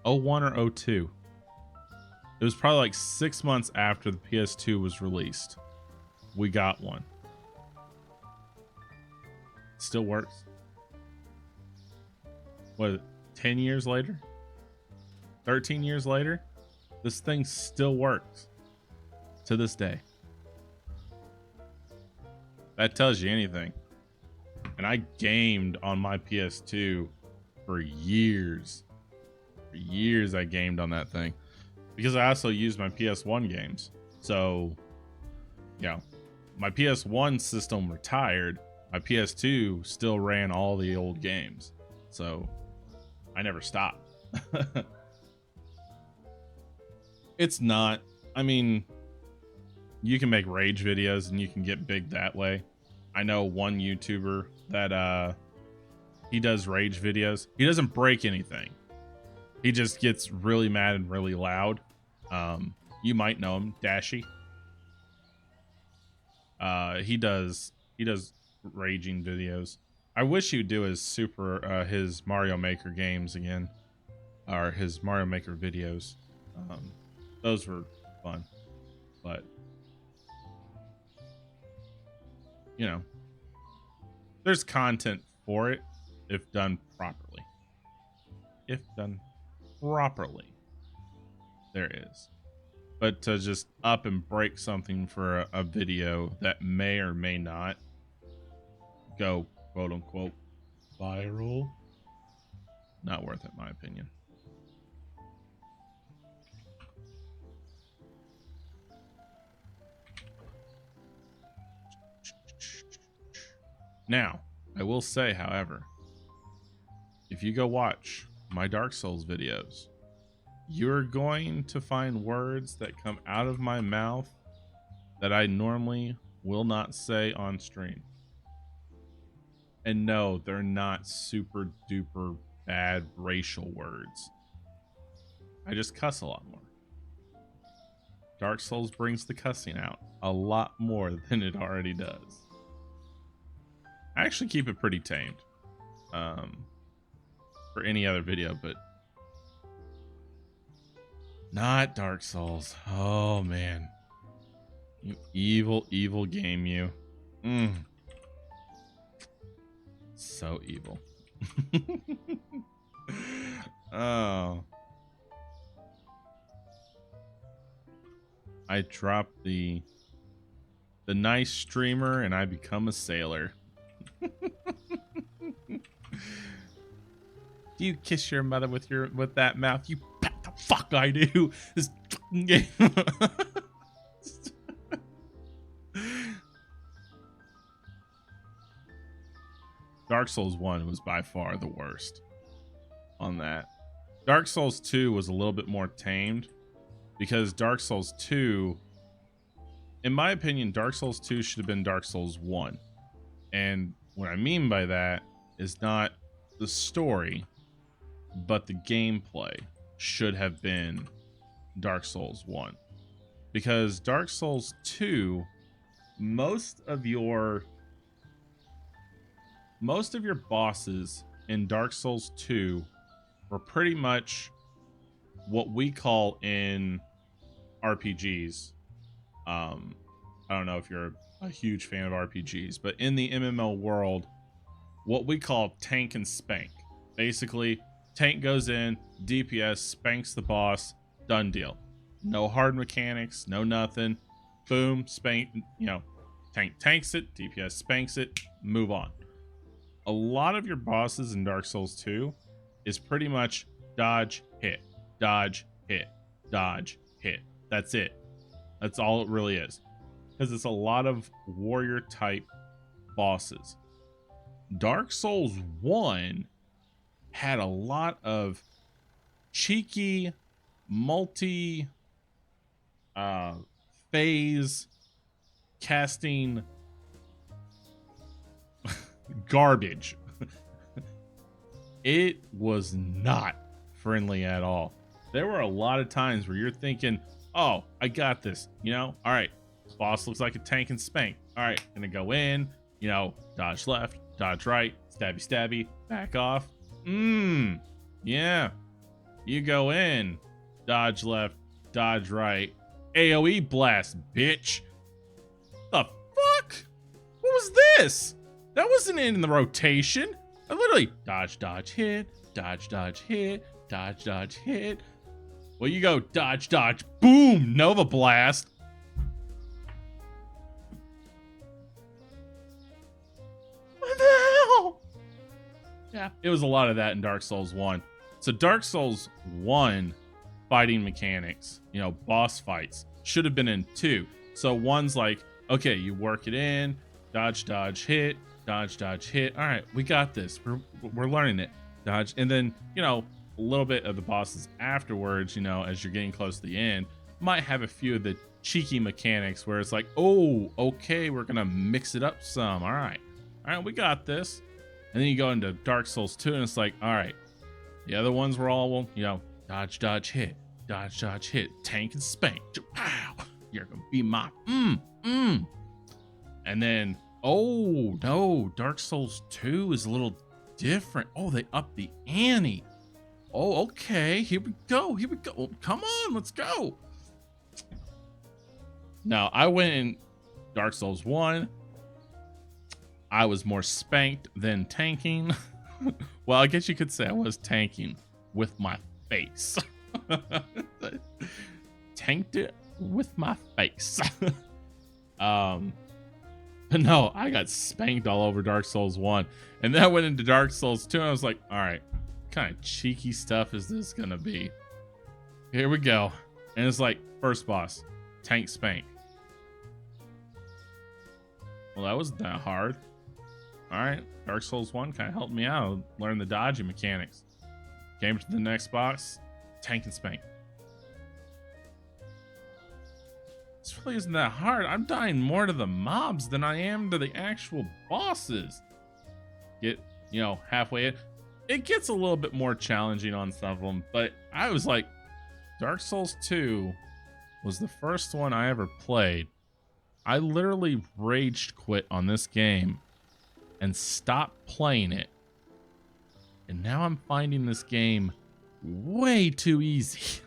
01 or 02. It was probably like 6 months after the PS2 was released. We got one. Still works. What, 10 years later? 13 years later? This thing still works to this day. That tells you anything. And I gamed on my PS2 for years. For years I gamed on that thing. Because I also used my PS1 games. So, yeah. My PS1 system retired. My PS2 still ran all the old games. So, I never stopped. It's not, I mean, you can make rage videos and you can get big that way. I know one YouTuber that he does rage videos. He doesn't break anything. He just gets really mad and really loud. You might know him, Dashy. He does raging videos. I wish he'd do his Mario Maker games again, or his Mario Maker videos. Those were fun, but you know, there's content for it if done properly. If done properly, there is. But to just up and break something for a video that may or may not go quote unquote viral, not worth it, in my opinion. Now, I will say, however, if you go watch my Dark Souls videos, you're going to find words that come out of my mouth that I normally will not say on stream. And no, they're not super duper bad racial words. I just cuss a lot more. Dark Souls brings the cussing out a lot more than it already does. I actually keep it pretty tamed for any other video, but not Dark Souls. Oh man, you evil game, you. So evil. Oh, I drop the nice streamer and I become a sailor. Do you kiss your mother with that mouth? You bet the fuck I do. This game. Dark Souls 1 was by far the worst on that. Dark Souls 2 was a little bit more tamed because Dark Souls 2, in my opinion, Dark Souls 2 should have been Dark Souls 1. And what I mean by that is not the story, but the gameplay should have been Dark Souls 1. Because Dark Souls 2, most of your bosses in Dark Souls 2 were pretty much what we call in RPGs. I don't know if you're a huge fan of RPGs, but in the MMO world, what we call tank and spank. Basically, tank goes in, DPS spanks the boss, done deal. No hard mechanics, no nothing. Boom, spank, tank tanks it, DPS spanks it, move on. A lot of your bosses in Dark Souls 2 is pretty much dodge, hit, dodge, hit, dodge, hit. That's it. That's all it really is. Because it's a lot of warrior type bosses. Dark Souls 1 had a lot of cheeky multi phase casting garbage. It was not friendly at all. There were a lot of times where you're thinking, oh, I got this, all right, boss looks like a tank and spank. All right, gonna go in, dodge left, dodge right, stabby stabby, back off. Yeah. You go in, dodge left, dodge right, AoE blast, bitch. The fuck? What was this? That wasn't in the rotation. I literally dodge, dodge, hit, dodge, dodge, hit, dodge, dodge, hit. Well, you go dodge, dodge, boom, Nova Blast. What the hell? Yeah, it was a lot of that in Dark Souls 1. So Dark Souls 1 fighting mechanics, you know, boss fights, should have been in 2. So 1's like, okay, you work it in, dodge, dodge, hit, dodge, dodge, hit. All right, we got this. We're learning it. Dodge. And then, you know, a little bit of the bosses afterwards, you know, as you're getting close to the end, might have a few of the cheeky mechanics where it's like, oh, okay, we're going to mix it up some. All right, we got this. And then you go into Dark Souls 2 and it's like, all right, the other ones were all, you know, dodge, dodge, hit, dodge, dodge, hit, tank and spank. Pow! You're going to be my, And then, oh, no, Dark Souls 2 is a little different. Oh, they upped the ante. Oh, okay, here we go. Come on, let's go. Now, I went in Dark Souls 1. I was more spanked than tanking. Well, I guess you could say I was tanking with my face. Tanked it with my face. But no, I got spanked all over Dark Souls 1. And then I went into Dark Souls 2 and I was like, all right, what kind of cheeky stuff is this gonna be? Here we go. And it's like, first boss, tank spank. Well, that wasn't that hard. All right, Dark Souls 1 kind of helped me out, learn the dodging mechanics. Came to the next boss, tank and spank. This really isn't that hard. I'm dying more to the mobs than I am to the actual bosses. Get, you know, halfway in. It gets a little bit more challenging on some of them, but I was like, Dark Souls 2 was the first one I ever played. I literally rage quit on this game and stopped playing it. And now I'm finding this game way too easy.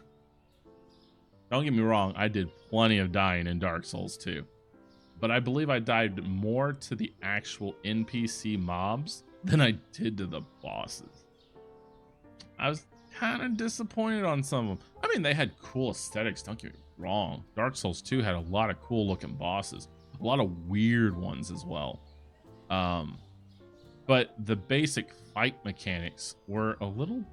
Don't get me wrong, I did plenty of dying in Dark Souls 2. But I believe I died more to the actual NPC mobs than I did to the bosses. I was kind of disappointed on some of them. I mean, they had cool aesthetics, don't get me wrong. Dark Souls 2 had a lot of cool looking bosses. A lot of weird ones as well. But the basic fight mechanics were a little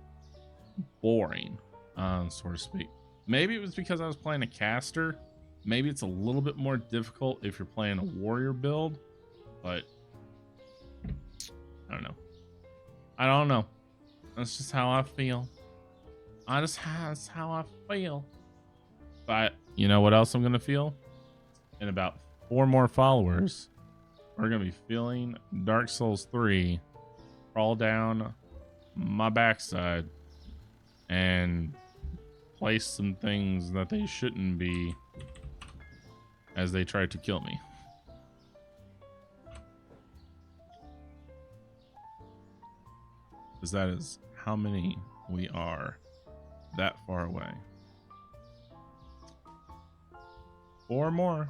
boring, so to speak. Maybe it was because I was playing a caster. Maybe it's a little bit more difficult if you're playing a warrior build, but I don't know. I don't know. That's just how I feel. That's how I feel. But you know what else I'm going to feel? In about 4 more followers, we're going to be feeling Dark Souls 3 crawl down my backside and place some things that they shouldn't be as they try to kill me. Because that is how many we are that far away. 4 more.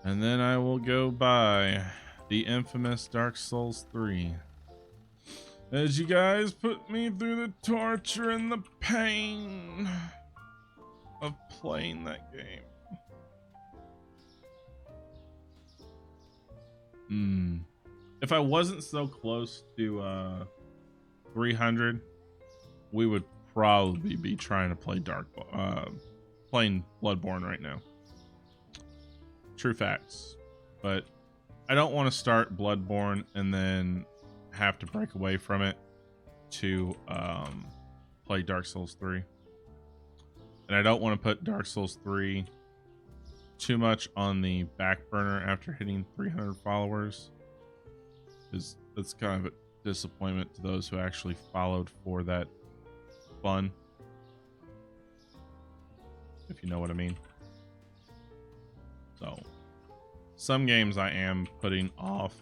And then I will go by the infamous Dark Souls 3. As you guys put me through the torture and the pain of playing that game. If I wasn't so close to 300, we would probably be trying to play playing Bloodborne right now. True facts. But I don't want to start Bloodborne and then have to break away from it to play Dark Souls 3. And I don't want to put Dark Souls 3 too much on the back burner after hitting 300 followers, because that's kind of a disappointment to those who actually followed for that fun, if you know what I mean. So some games I am putting off,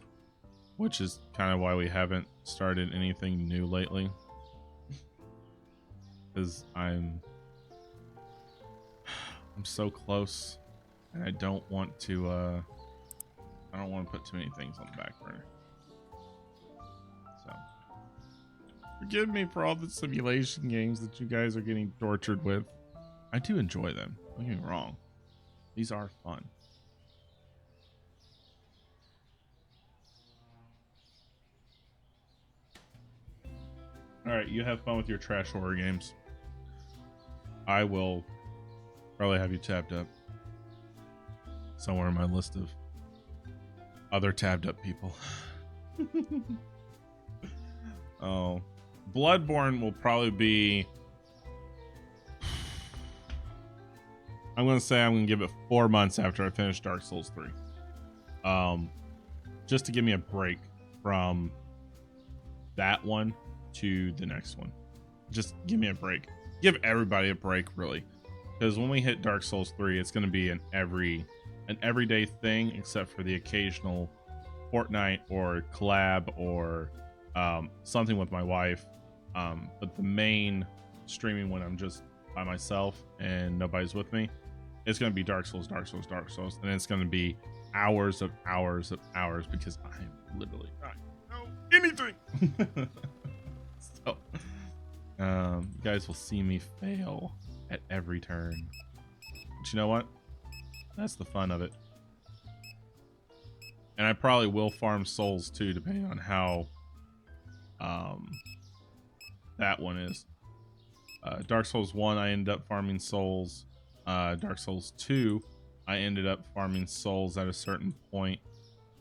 which is kind of why we haven't started anything new lately. because I'm so close, and I don't want to put too many things on the back burner. So forgive me for all the simulation games that you guys are getting tortured with. I do enjoy them, don't get me wrong. These are fun. All right, you have fun with your trash horror games. I will probably have you tabbed up somewhere in my list of other tabbed up people. Oh, Bloodborne will probably be, I'm going to say I'm going to give it 4 months after I finish Dark Souls 3. Just to give me a break from that one to the next one. Just give me a break. Give everybody a break, really. Because when we hit Dark Souls 3, it's going to be an everyday thing, except for the occasional Fortnite or collab or something with my wife. But the main streaming when I'm just by myself and nobody's with me, it's going to be Dark Souls, Dark Souls, Dark Souls. And it's going to be hours of hours of hours because I'm literally not know anything. So, you guys will see me fail at every turn. But you know what? That's the fun of it. And I probably will farm souls too, depending on how that one is. Dark Souls 1, I ended up farming souls. Dark Souls 2, I ended up farming souls at a certain point.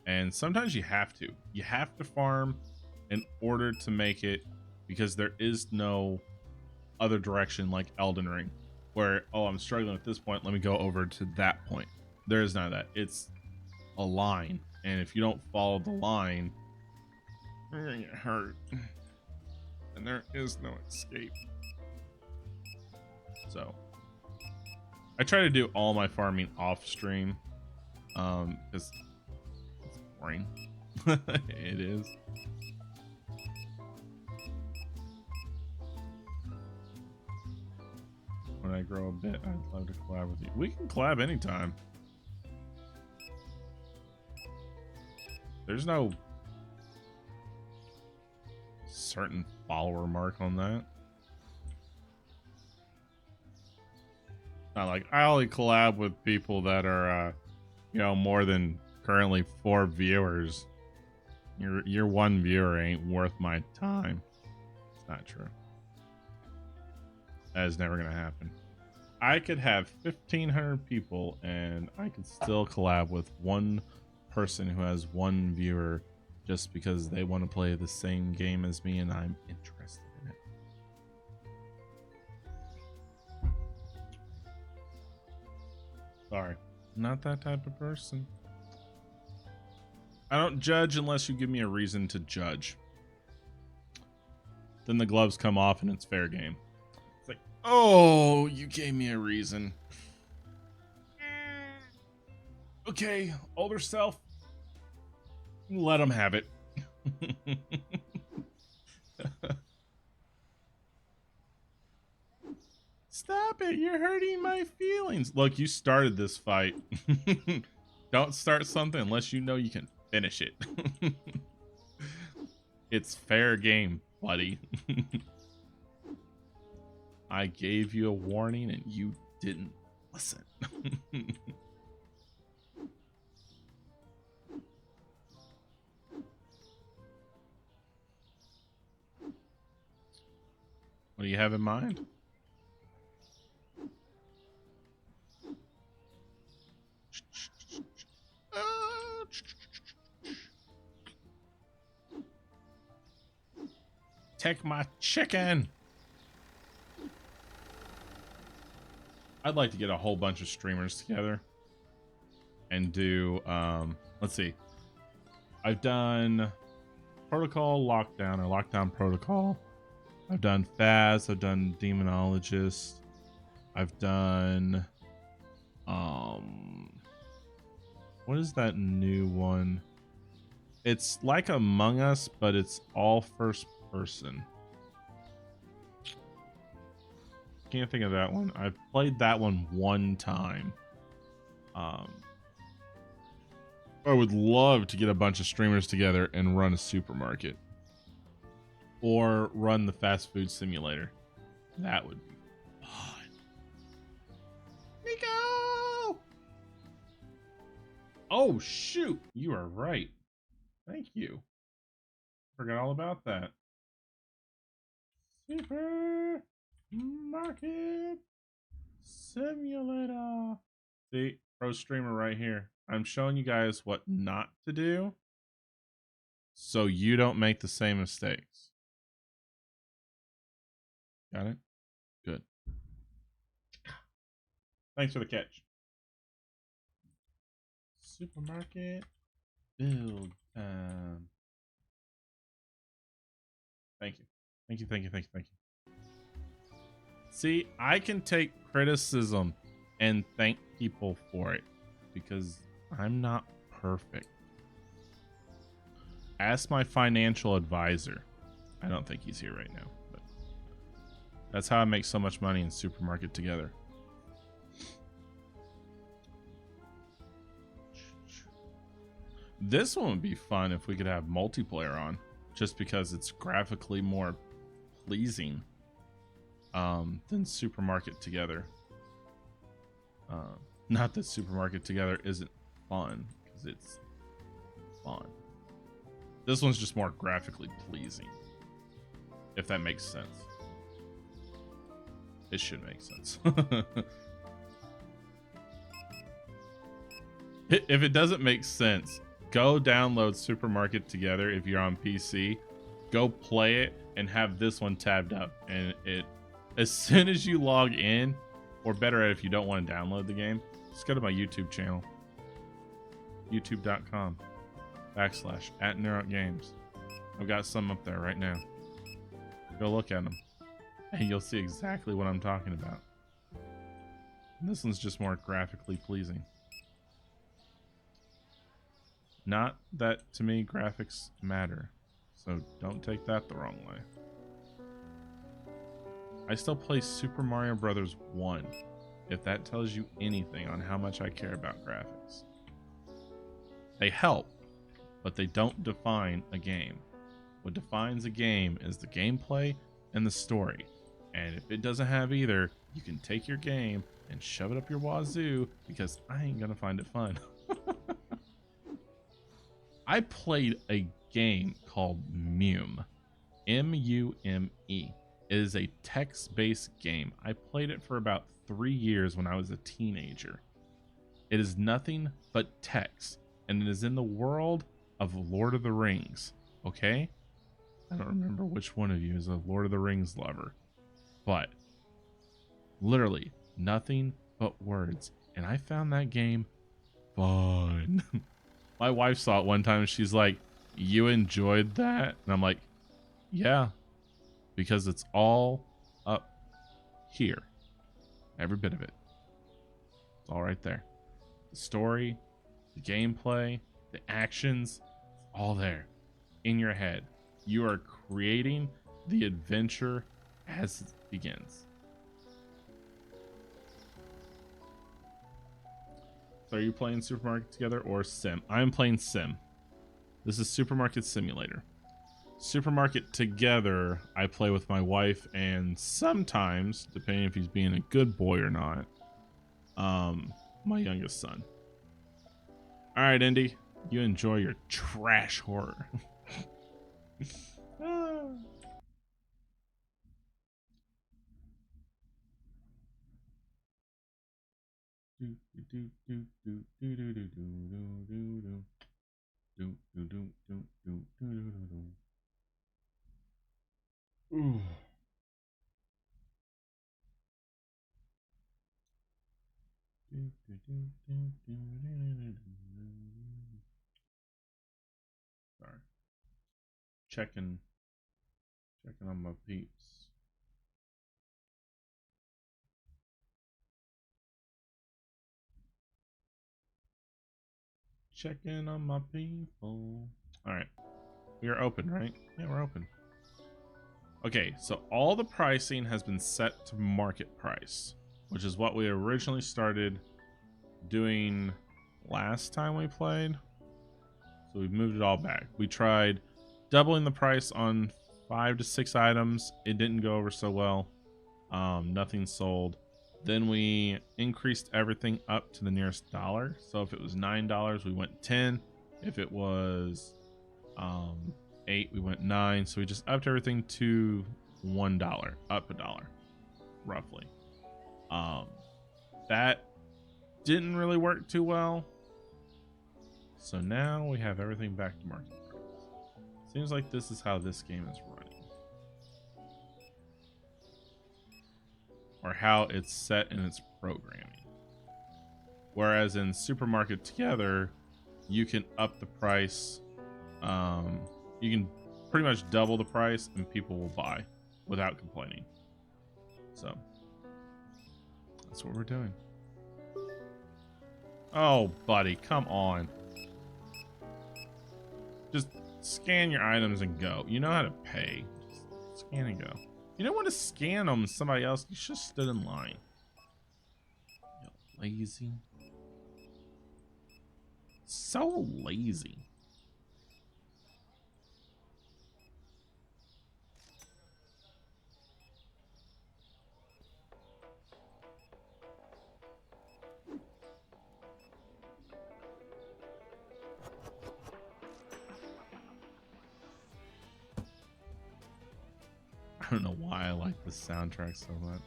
And sometimes you have to. You have to farm in order to make it, because there is no other direction like Elden Ring, where, oh, I'm struggling at this point, let me go over to that point. There is none of that. It's a line. And if you don't follow the line, you're gonna get hurt. And there is no escape. So I try to do all my farming off stream, because it's boring. It is. When I grow a bit, I'd love to collab with you. We can collab anytime. There's no certain follower mark on that. Not like I only collab with people that are, more than currently 4 viewers. Your one viewer ain't worth my time. It's not true. That is never gonna happen. I could have 1,500 people and I could still collab with one person who has 1 viewer just because they want to play the same game as me and I'm interested in it. Sorry, not that type of person. I don't judge unless you give me a reason to judge. Then the gloves come off and it's fair game. It's like, oh, you gave me a reason. Okay, older self, let them have it. Stop it, you're hurting my feelings. Look, you started this fight. Don't start something unless you know you can finish it. It's fair game, buddy. I gave you a warning and you didn't listen. What do you have in mind? Take my chicken. I'd like to get a whole bunch of streamers together and do, let's see. I've done Protocol Lockdown or Lockdown Protocol. I've done Faz. I've done Demonologist. I've done, what is that new one? It's like Among Us, but it's all first person. can't think of that one. I've played that one time. I would love to get a bunch of streamers together and run a supermarket. Or run the fast food simulator. That would be fun. Nico! Oh, shoot. You are right. Thank you. Forgot all about that. Supermarket simulator. See, pro streamer right here. I'm showing you guys what not to do so you don't make the same mistakes. Got it? Good. Thanks for the catch. Supermarket build time. Thank you. Thank you, thank you, thank you, thank you. See, I can take criticism and thank people for it because I'm not perfect. Ask my financial advisor. I don't think he's here right now, but that's how I make so much money in Supermarket Together. This one would be fun if we could have multiplayer on, just because it's graphically more pleasing than Supermarket Together. Not that Supermarket Together isn't fun, because it's fun. This one's just more graphically pleasing, if that makes sense. It should make sense. If it doesn't make sense, go download Supermarket Together if you're on PC. Go play it and have this one tabbed up. And it, as soon as you log in, or better if you don't want to download the game, just go to my YouTube channel. youtube.com/@NerokGames. I've got some up there right now. Go look at them and you'll see exactly what I'm talking about. And this one's just more graphically pleasing. Not that to me graphics matter, so don't take that the wrong way. I still play Super Mario Bros. 1, if that tells you anything on how much I care about graphics. They help, but they don't define a game. What defines a game is the gameplay and the story. And if it doesn't have either, you can take your game and shove it up your wazoo, because I ain't gonna find it fun. I played a game called Mume. M-U-M-E. It is a text-based game. I played it for about 3 years when I was a teenager. It is nothing but text, and it is in the world of Lord of the Rings, okay? I don't remember which one of you is a Lord of the Rings lover, but literally nothing but words, and I found that game fun. My wife saw it one time and she's like, "You enjoyed that?" And I'm like, "Yeah, because it's all up here. Every bit of it. It's all right there. The story, the gameplay, the actions, all there in your head. You are creating the adventure as it begins." So are you playing Supermarket Together or Sim? I'm playing Sim. This is Supermarket Simulator. Supermarket Together, I play with my wife, and sometimes, depending if he's being a good boy or not, my youngest son. All right, Indy, you enjoy your trash horror. Ooh. Sorry. Checking on my peeps. Checking on my people. All right. We are open, right? Yeah, we're open. Okay, so all the pricing has been set to market price, which is what we originally started doing last time we played. So we've moved it all back. We tried doubling the price on 5 to 6 items. It didn't go over so well. Nothing sold. Then we increased everything up to the nearest dollar. So if it was $9, we went 10. If it was 8, we went 9. So we just upped everything to $1, up $1 roughly. That didn't really work too well. So now we have everything back to market price. Seems like this is how this game is running, or how it's set in its programming. Whereas in Supermarket Together, you can up the price. You can pretty much double the price and people will buy without complaining. So that's what we're doing. Oh, buddy, come on. Just scan your items and go. You know how to pay. Just scan and go. You don't want to scan them somebody else. You should have stood in line. You lazy. So lazy. I don't know why I like this soundtrack so much.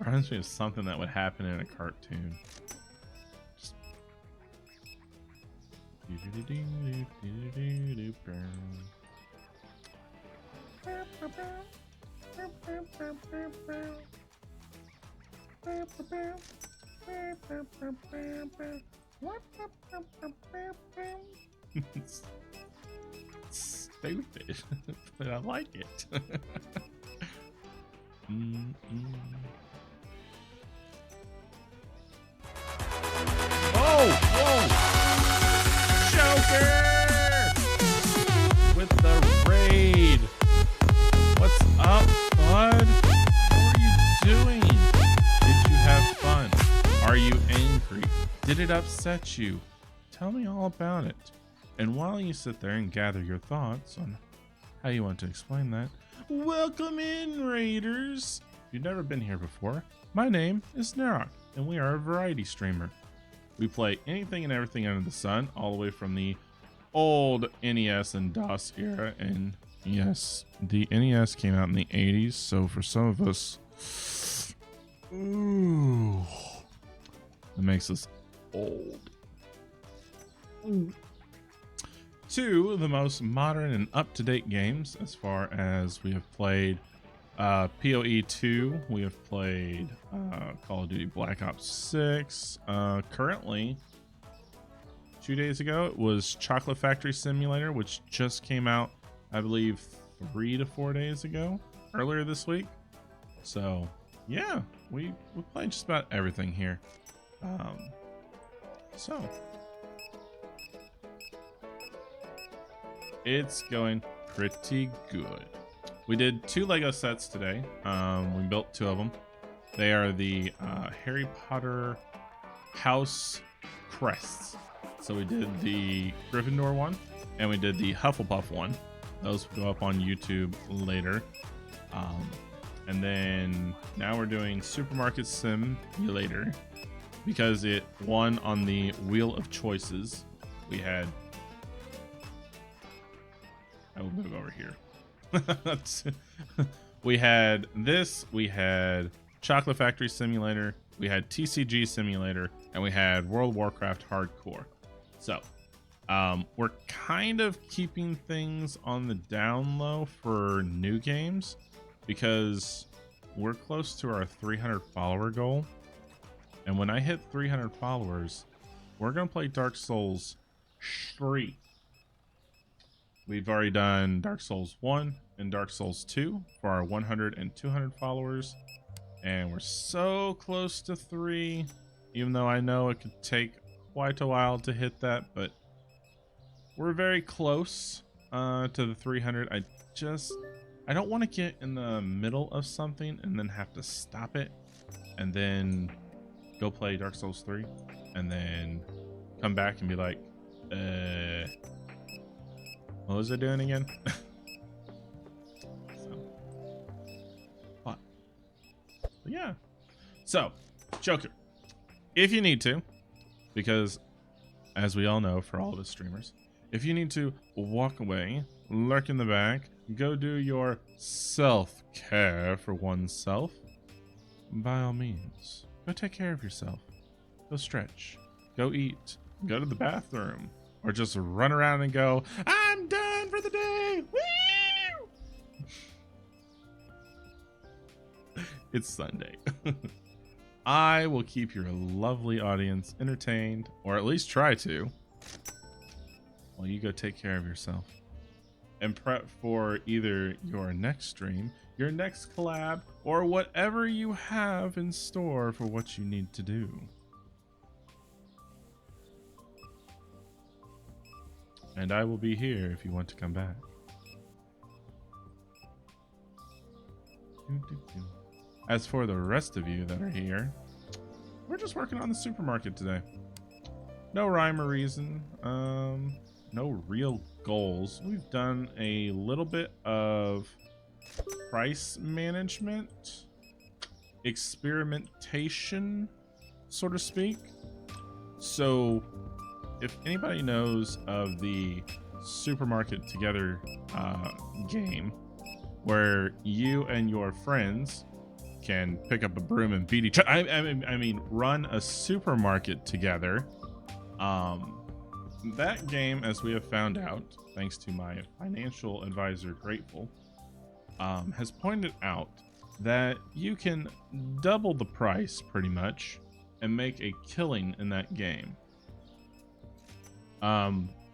Reminds me of something that would happen in a cartoon. Just... Stupid, but I like it. Oh, whoa! Joker! With the raid. What's up, bud? What are you doing? Did you have fun? Are you angry? Did it upset you? Tell me all about it. And while you sit there and gather your thoughts on how you want to explain that, welcome in, Raiders! If you've never been here before, my name is Nerok, and we are a variety streamer. We play anything and everything under the sun, all the way from the old NES and DOS era. And yes, the NES came out in the 80s, so for some of us, ooh, it makes us old. To the most modern and up-to-date games, as far as we have played PoE 2, we have played Call of Duty Black Ops 6. Currently, 2 days ago, it was Chocolate Factory Simulator, which just came out, I believe, 3 to 4 days ago, earlier this week. So, yeah, we played just about everything here. It's going pretty good. We did 2 Lego sets today. We built 2 of them. They are the Harry Potter house crests. So we did the Gryffindor one and we did the Hufflepuff one. Those will go up on YouTube later. And then now we're doing Supermarket Simulator because it won on the Wheel of Choices. We had... I will move over here. We had this, we had Chocolate Factory Simulator, we had TCG Simulator, and we had World of Warcraft Hardcore. So, we're kind of keeping things on the down low for new games because we're close to our 300 follower goal. And when I hit 300 followers, we're going to play Dark Souls 3. We've already done Dark Souls 1 and Dark Souls 2 for our 100 and 200 followers. And we're so close to 3, even though I know it could take quite a while to hit that, but we're very close. to the 300. I don't want to get in the middle of something and then have to stop it and then go play Dark Souls 3 and then come back and be like, what was I doing again? But yeah. So, Joker, if you need to, because as we all know, for all of us streamers, if you need to walk away, lurk in the back, go do your self-care for oneself, by all means, go take care of yourself. Go stretch, go eat, go to the bathroom, or just run around and go, I'm done for the day. Woo! It's Sunday. I will keep your lovely audience entertained, or at least try to, while you go take care of yourself and prep for either your next stream, your next collab, or whatever you have in store for what you need to do. And I will be here if you want to come back. As for the rest of you that are here, we're just working on the supermarket today. No rhyme or reason. No real goals. We've done a little bit of price management, experimentation, so to speak. So if anybody knows of the Supermarket Together game, where you and your friends can pick up a broom and beat each other, I mean run a supermarket together. That game, as we have found out, thanks to my financial advisor, Grateful, has pointed out that you can double the price pretty much and make a killing in that game.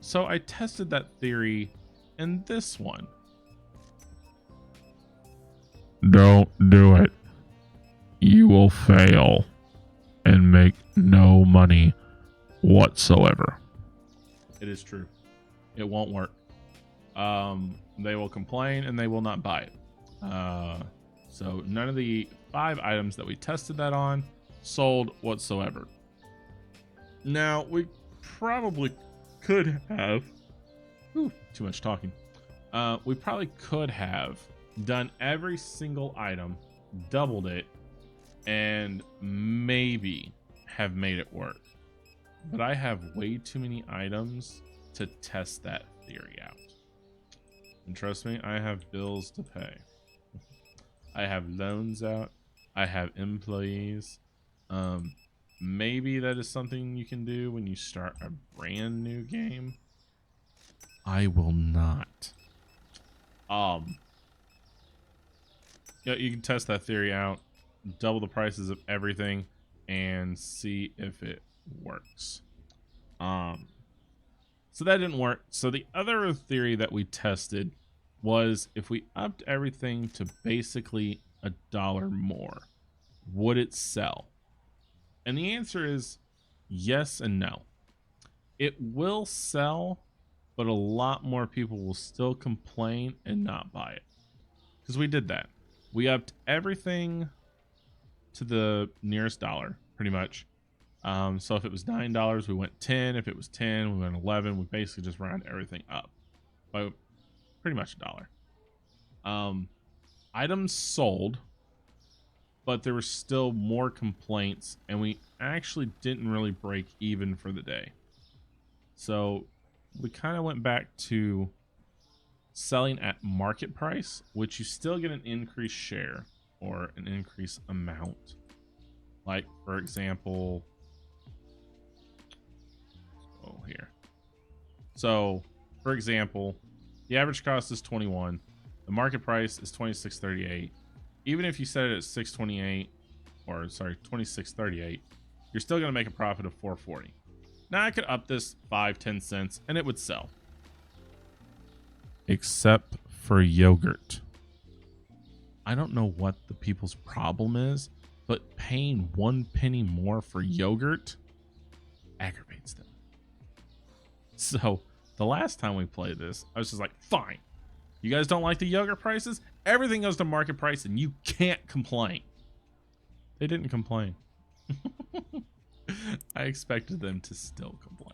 So I tested that theory in this one. Don't do it. You will fail and make no money whatsoever. It is true. It won't work. They will complain and they will not buy it. So none of the 5 items that we tested that on sold whatsoever. Now, we probably could have... Ooh, too much talking. We probably could have done every single item, doubled it, and maybe have made it work. But I have way too many items to test that theory out. And trust me, I have bills to pay. I have loans out. I have employees. Maybe that is something you can do when you start a brand new game. I will not. Yeah, you can test that theory out, double the prices of everything, and see if it works. So that didn't work. So the other theory that we tested was if we upped everything to basically $1 more, would it sell? And the answer is yes and no. It will sell, but a lot more people will still complain and not buy it. Because we did that. We upped everything to the nearest dollar, pretty much. So if it was $9, we went 10. If it was 10, we went 11. We basically just round everything up by pretty much $1. Items sold, but there were still more complaints, and we actually didn't really break even for the day. So we kind of went back to selling at market price, which you still get an increased share or an increased amount. Like, for example, here. So, for example, the average cost is 21. The market price is 26.38. Even if you set it at 6.28, or sorry, 26.38, you're still going to make a profit of 4.40. Now I could up this 5-10 cents and it would sell. Except for yogurt. I don't know what the people's problem is, but paying 1 penny more for yogurt aggravates them. So The last time we played this, I was just like, fine. You guys don't like the yogurt prices? Everything goes to market price and you can't complain. They didn't complain. I expected them to still complain.